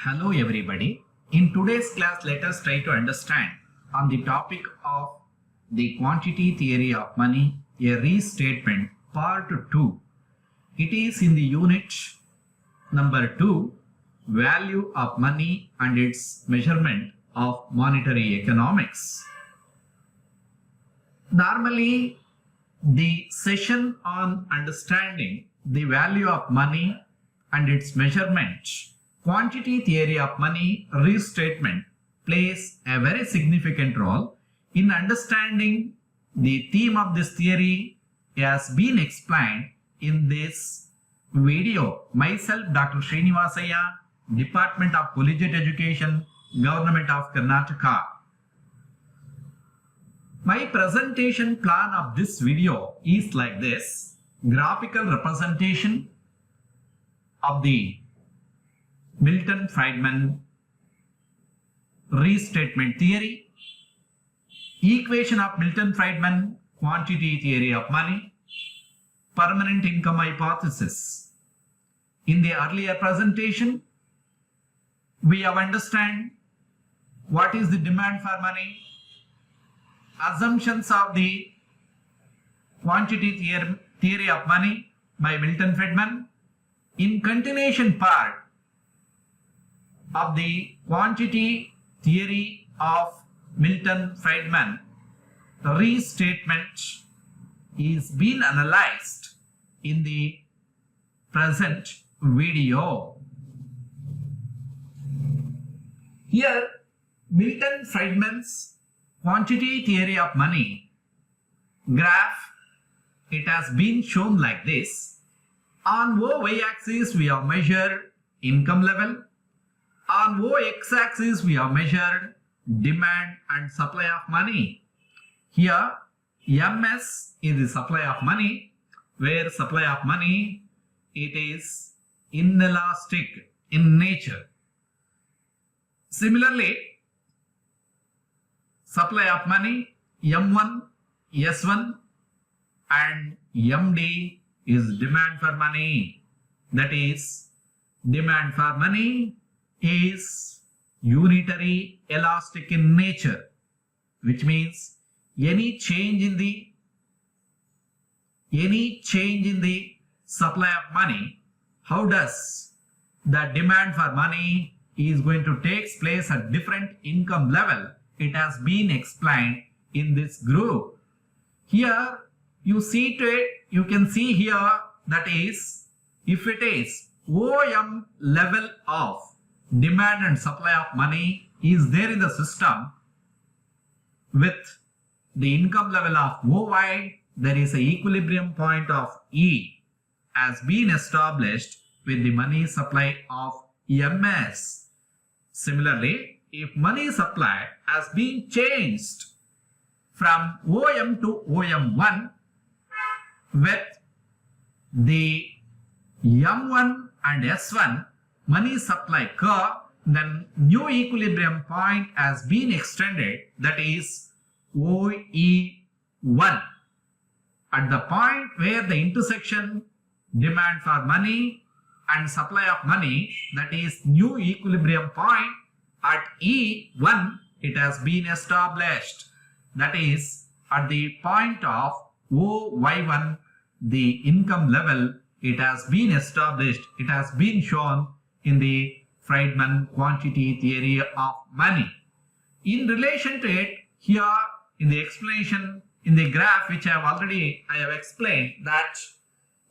Hello everybody. In today's class, let us try to understand on the topic of the quantity theory of money, a restatement, part 2. It is in the unit number 2, value of money and its measurement of monetary economics. Normally, the session on understanding the value of money and its measurement, quantity theory of money restatement plays a very significant role in understanding the theme of this theory has been explained in this video. Myself, Dr. Sreenivasaiah, Department of Collegiate Education, Government of Karnataka. My presentation plan of this video is like this: graphical representation of the Milton Friedmann restatement theory, equation of Milton Friedmann quantity theory of money, permanent income hypothesis. In the earlier presentation, we have understand what is the demand for money, assumptions of the quantity theory of money by Milton Friedmann. In continuation part of the quantity theory of Milton Friedmann, the restatement is being analyzed in the present video. Here, Milton Friedmann's quantity theory of money graph, it has been shown like this. On y-axis we have measured income level. On x-axis we have measured demand and supply of money. Here MS is the supply of money, where supply of money it is inelastic in nature. Similarly, supply of money M1, S1 and MD is demand for money. That is, demand for money is unitary elastic in nature, which means any change in the supply of money, how does the demand for money is going to take place at different income level, it has been explained in this group. Here you can see here, that is, if it is OM level of demand and supply of money is there in the system with the income level of OY, there is an equilibrium point of E has been established with the money supply of MS. Similarly, if money supply has been changed from OM to OM1 with the M1 and S1 money supply curve, then new equilibrium point has been extended, that is OE1. At the point where the intersection demand for money and supply of money, that is new equilibrium point at E1, it has been established. That is, at the point of OY1, the income level, it has been established, it has been shown in the Friedmann quantity theory of money. In relation to it, here in the explanation, in the graph which I have explained, that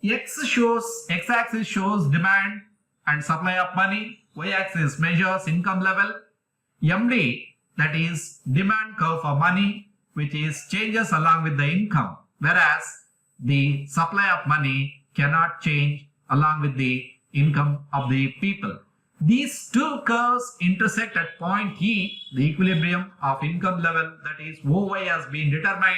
x-axis shows demand and supply of money, y-axis measures income level, MD, that is demand curve for money, which is changes along with the income, whereas the supply of money cannot change along with the income of the people. These two curves intersect at point E, the equilibrium of income level, that is OY, has been determined.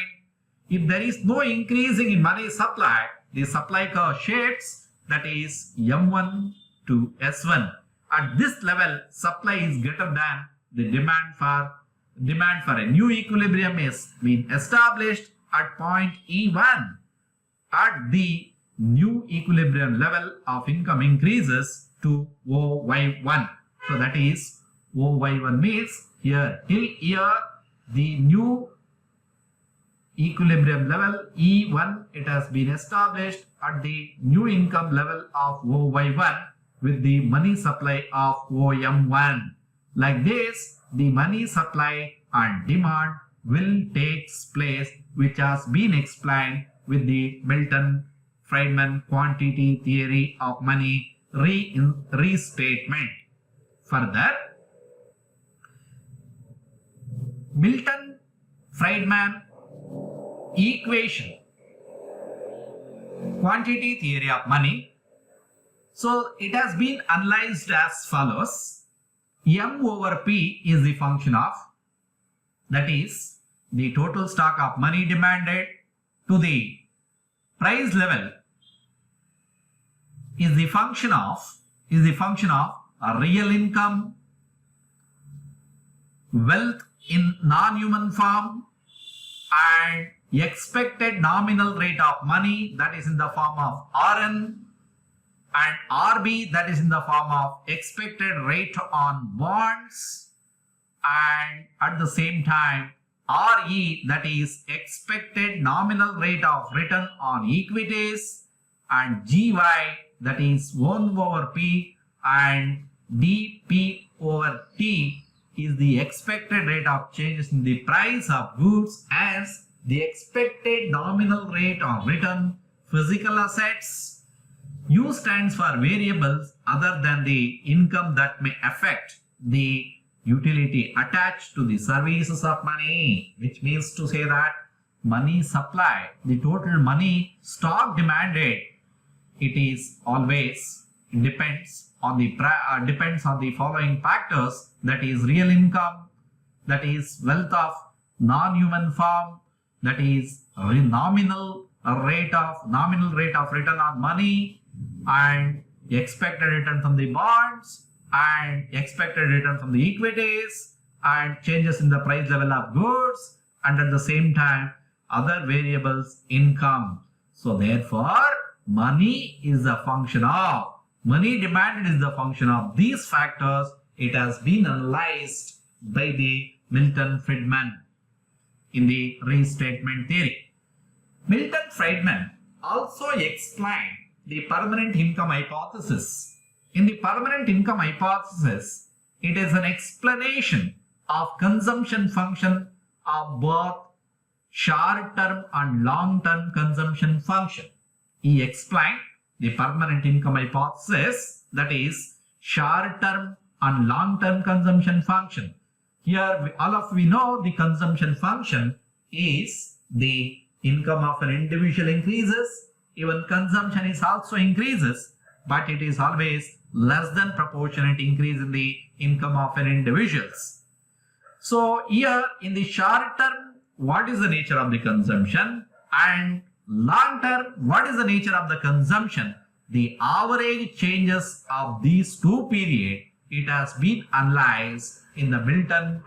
If there is no increasing in money supply, the supply curve shapes, that is M1 to S1. At this level, supply is greater than the demand for a new equilibrium is being established at point E1. At the new equilibrium level of income increases to OY1. So that is OY1 means here till here the new equilibrium level E1 it has been established at the new income level of OY1 with the money supply of OM1. Like this, the money supply and demand will take place, which has been explained with the Milton Friedmann quantity theory of money restatement. Further, Milton Friedmann equation, quantity theory of money. So it has been analyzed as follows. M over P is the function of, that is, the total stock of money demanded to the price level is the function of a real income, wealth in non-human form, and expected nominal rate of money, that is in the form of Rn, and RB, that is in the form of expected rate on bonds, and at the same time RE, that is expected nominal rate of return on equities, and GY, that is 1 over P, and DP over T is the expected rate of changes in the price of goods as the expected nominal rate of return physical assets. U stands for variables other than the income that may affect the utility attached to the services of money, which means to say that money supply, the total money stock demanded, it is always depends on the following factors, that is real income, that is wealth of non-human form, that is nominal rate of return on money, and expected return from the bonds, and expected return from the equities, and changes in the price level of goods, and at the same time other variables income. So therefore money is a function of, money demanded is the function of these factors. It has been analyzed by the Milton Friedmann in the restatement theory. Milton Friedmann also explained the permanent income hypothesis. In the permanent income hypothesis, it is an explanation of consumption function of both short-term and long-term consumption function. He explained the permanent income hypothesis, that is short-term and long-term consumption function. Here all of we know the consumption function is the income of an individual increases, even consumption is also increases, but it is always less than proportionate increase in the income of an individuals. So here in the short term, what is the nature of the consumption, and long term, what is the nature of the consumption? The average changes of these two periods, it has been analyzed in the Milton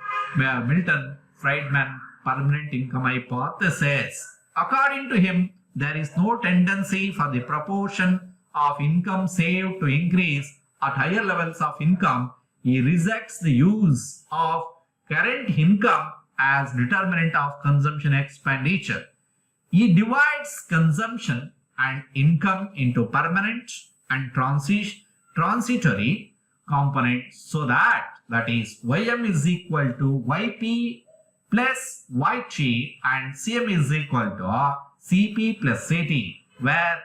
Friedmann permanent income hypothesis. According to him, there is no tendency for the proportion of income saved to increase at higher levels of income. He rejects the use of current income as determinant of consumption expenditure. He divides consumption and income into permanent and transitory components, so that is Ym is equal to Yp plus Yt and Cm is equal to Cp plus Ct, where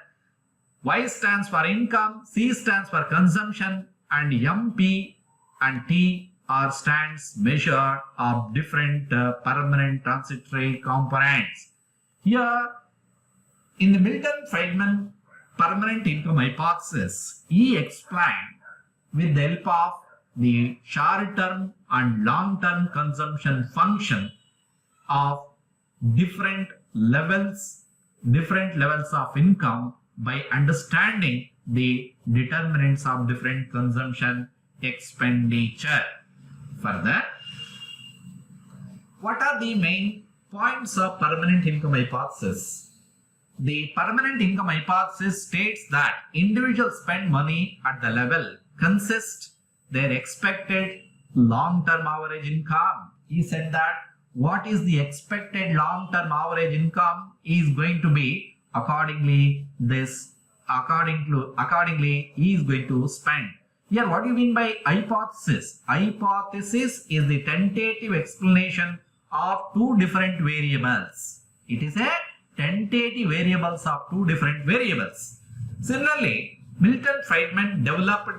Y stands for income, C stands for consumption, and MP and T are stands measure of different permanent transitory components. Here in the Milton Friedmann permanent income hypothesis, he explained with the help of the short-term and long-term consumption function of different levels of income by understanding the determinants of different consumption expenditure. Further, what are the main points of permanent income hypothesis? The permanent income hypothesis states that individuals spend money at the level consist their expected long-term average income. He said that what is the expected long-term average income is going to be accordingly he is going to spend. Here, what do you mean by hypothesis? Hypothesis is the tentative explanation of two different variables. It is a tentative variables of two different variables. Similarly, Milton Friedmann developed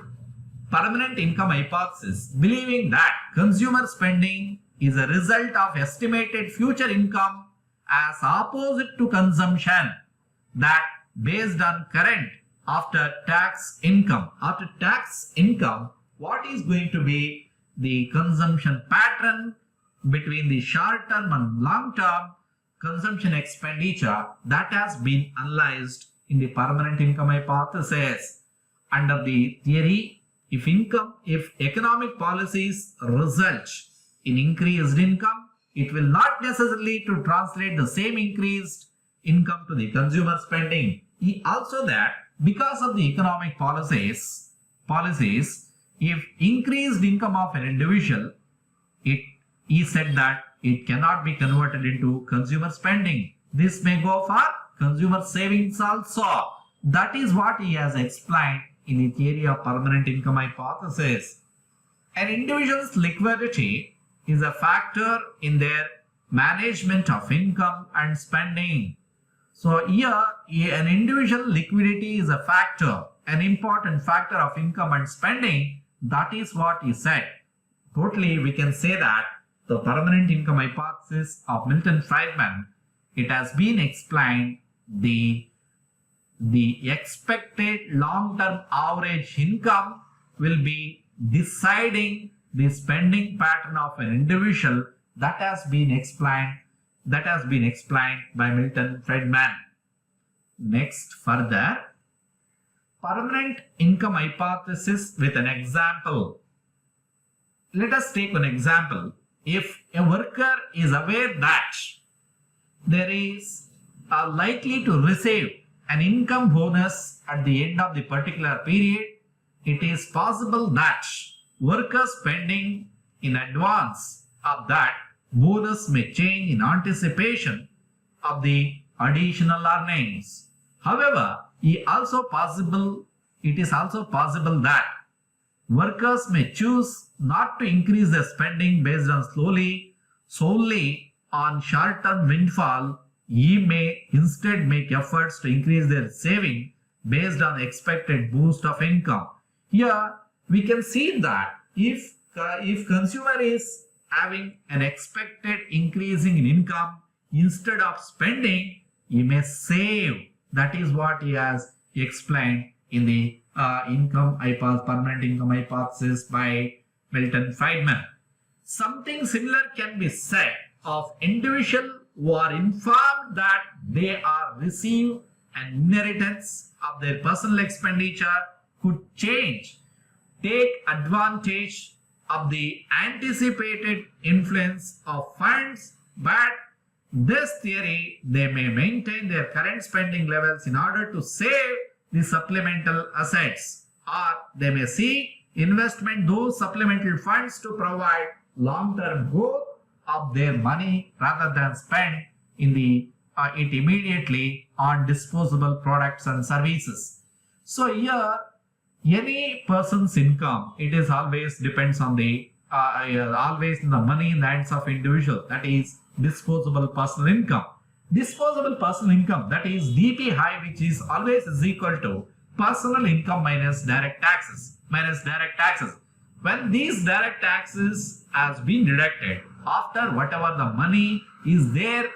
permanent income hypothesis, believing that consumer spending is a result of estimated future income as opposite to consumption, that based on current after tax income. After tax income, what is going to be the consumption pattern between the short term and long term consumption expenditure, that has been analyzed in the permanent income hypothesis. Under the theory, if economic policies result in increased income, it will not necessarily to translate the same increased income to the consumer spending. He also that because of the economic policies, if increased income of an individual, he said that it cannot be converted into consumer spending. This may go for consumer savings also. That is what he has explained in the theory of permanent income hypothesis. An individual's liquidity is a factor in their management of income and spending. So here, an individual liquidity is a factor, an important factor of income and spending. That is what he said. Totally, we can say that the permanent income hypothesis of Milton Friedmann, it has been explained the expected long-term average income will be deciding the spending pattern of an individual. That has been explained by Milton Friedmann. Next, further, permanent income hypothesis with an example. Let us take an example. If a worker is aware that there is likely to receive an income bonus at the end of the particular period, it is possible that worker spending in advance of that bonus may change in anticipation of the additional earnings. However, it is also possible that workers may choose not to increase their spending based on solely on short-term windfall. He may instead make efforts to increase their saving based on expected boost of income. Here we can see that if consumer is having an expected increasing in income, instead of spending, he may save. That is what he has explained in the permanent income hypothesis by Milton Friedmann. Something similar can be said of individuals who are informed that they are receiving an inheritance of their personal expenditure could take advantage of the anticipated influence of funds, but this theory, they may maintain their current spending levels in order to save the supplemental assets, or they may seek investment those supplemental funds to provide long-term growth of their money rather than spend it immediately on disposable products and services. So here, any person's income, it is always depends on the always in the money in the hands of individual, that is disposable personal income. Disposable personal income, that is DPI, which is always is equal to personal income minus direct taxes. When these direct taxes has been deducted after whatever the money is there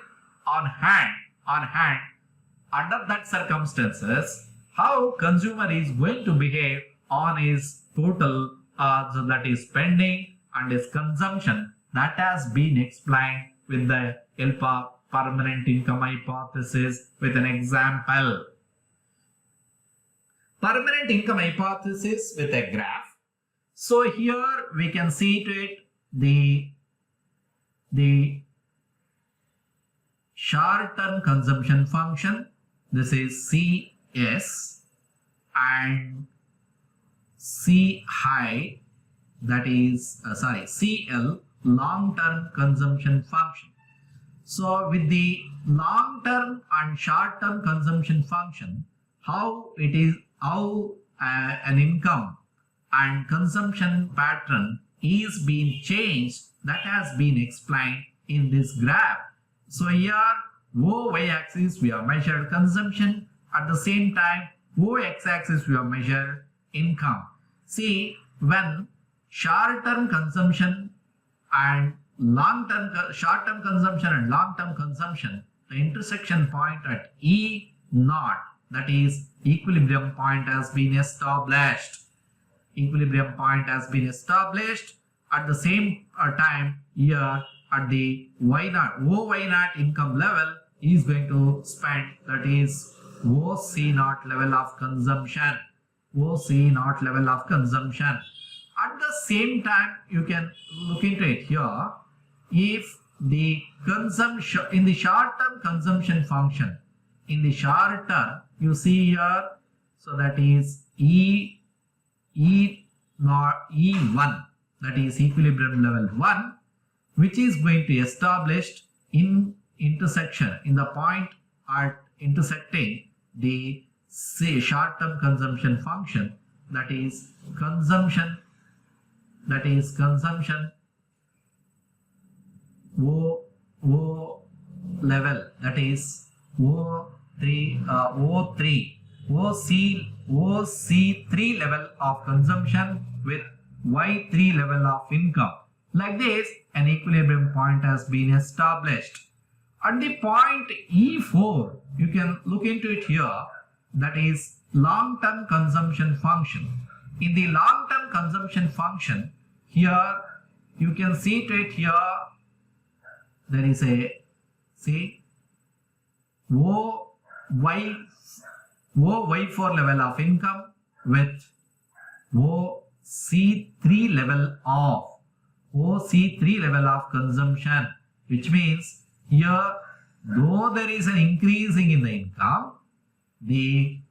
on hand, under that circumstances, how consumer is going to behave on his total so that is spending and his consumption, that has been explained with the help of permanent income hypothesis with an example. Permanent income hypothesis with a graph. So here we can see to it the short-term consumption function. This is CS and C high that is, CL, long-term consumption function. So with the long-term and short-term consumption function, how an income and consumption pattern is being changed, that has been explained in this graph. So here, y-axis we have measured consumption, at the same time x-axis we have measured income. See, when short-term consumption and short-term consumption and long-term consumption, the intersection point at E naught, that is equilibrium point, has been established. Equilibrium point has been established. At the same time, here at the y naught income level is going to spend, that is OC naught level of consumption. OC naught level of consumption. At the same time, you can look into it here. If the consumption in the short-term consumption function, in the short term, you see here, so that is E naught E1, that is equilibrium level 1, which is going to establish in intersection, in the point at intersecting the short-term consumption function, that is consumption O level, that is OC3 level of consumption with Y3 level of income. Like this, an equilibrium point has been established. At the point E4, you can look into it here, that is long-term consumption function. In the long-term consumption function, here you can see to it here, there is a, see, OY4 level of income with OC3 level of consumption, which means here, though there is an increasing in the income, the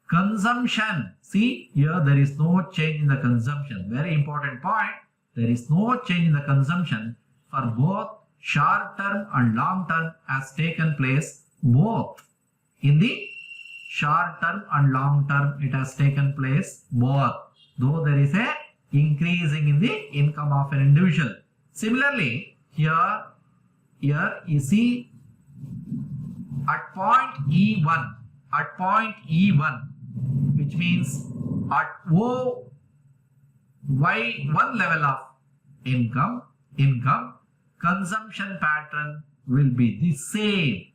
consumption, see here, there is no change in the consumption. Very important point, there is no change in the consumption for both short term and long term has taken place. Both in the short term and long term, it has taken place both, though there is a increasing in the income of an individual. Similarly, here you see at point E1, which means at Y1 level of income, consumption pattern will be the same.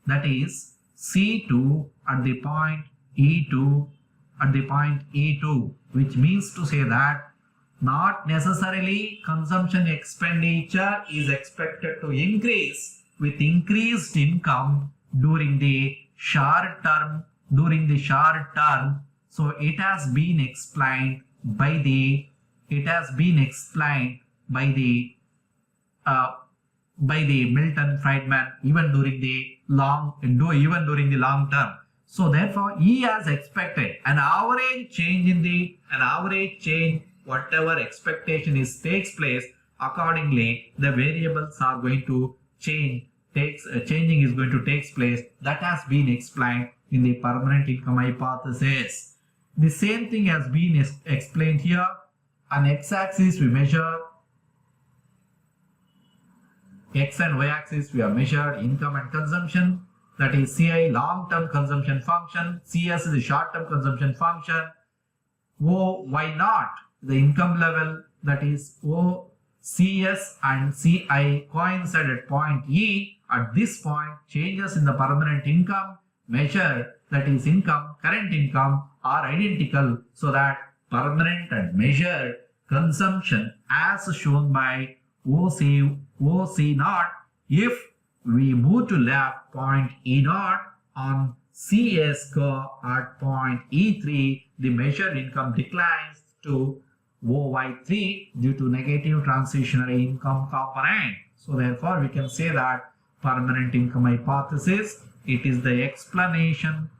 That is C2 at the point E2, which means to say that not necessarily consumption expenditure is expected to increase with increased income during the short term. So it has been explained by the Milton, Friedmann, even during the long term. So therefore, he has expected an average change whatever expectation takes place. Accordingly, the variables are going to change. Changing is going to take place. That has been explained in the permanent income hypothesis. The same thing has been explained here. On x-axis we measure, x and y-axis we have measured income and consumption. That is CI, long-term consumption function. CS is the short-term consumption function. Y0, the income level, that is CS and CI coincide at point E. At this point, changes in the permanent income measured, that is current income, are identical, so that permanent and measured consumption as shown by OC0. If we move to left, point E0 on CS curve at point E3, the measured income declines to OY3 due to negative transitionary income component. So therefore, we can say that permanent income hypothesis, it is the explanation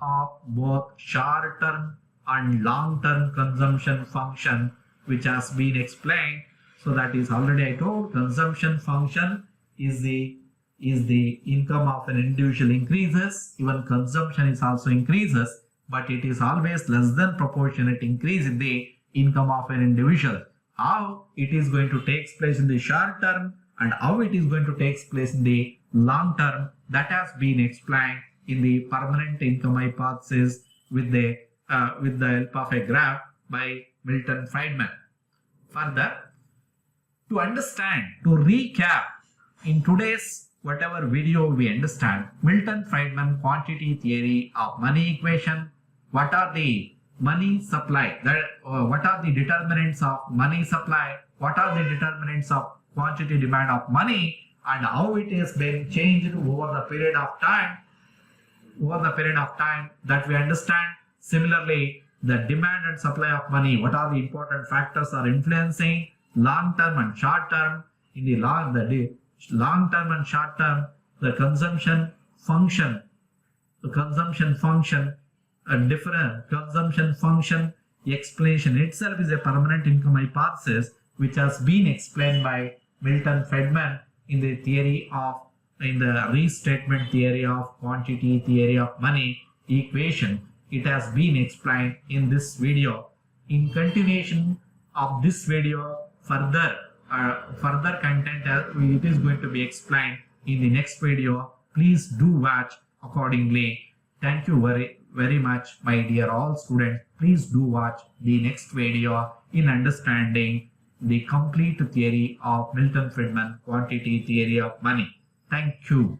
of both short-term and long-term consumption function, which has been explained. So that is already I told, consumption function is the income of an individual increases, even consumption is also increases, but it is always less than proportionate increase in the income of an individual. How it is going to take place in the short term and how it is going to take place in the long term, that has been explained in the permanent income hypothesis with the help of a graph by Milton Friedmann. Further, to understand, to recap, in today's whatever video we understand, Milton Friedmann quantity theory of money equation, what are the money supply, what are the determinants of money supply, what are the determinants of quantity demand of money, and how it has been changed over the period of time, that we understand. Similarly, the demand and supply of money, what are the important factors are influencing long term and short term. In the long term and short term, the consumption function, a different consumption function explanation itself is a permanent income hypothesis, which has been explained by Milton Friedmann in the restatement theory of quantity theory of money equation. It has been explained in this video. In continuation of this video, further content it is going to be explained in the next video. Please do watch accordingly. Thank you very much, my dear all students. Please do watch the next video in understanding the complete theory of Milton Friedmann quantity theory of money. Thank you.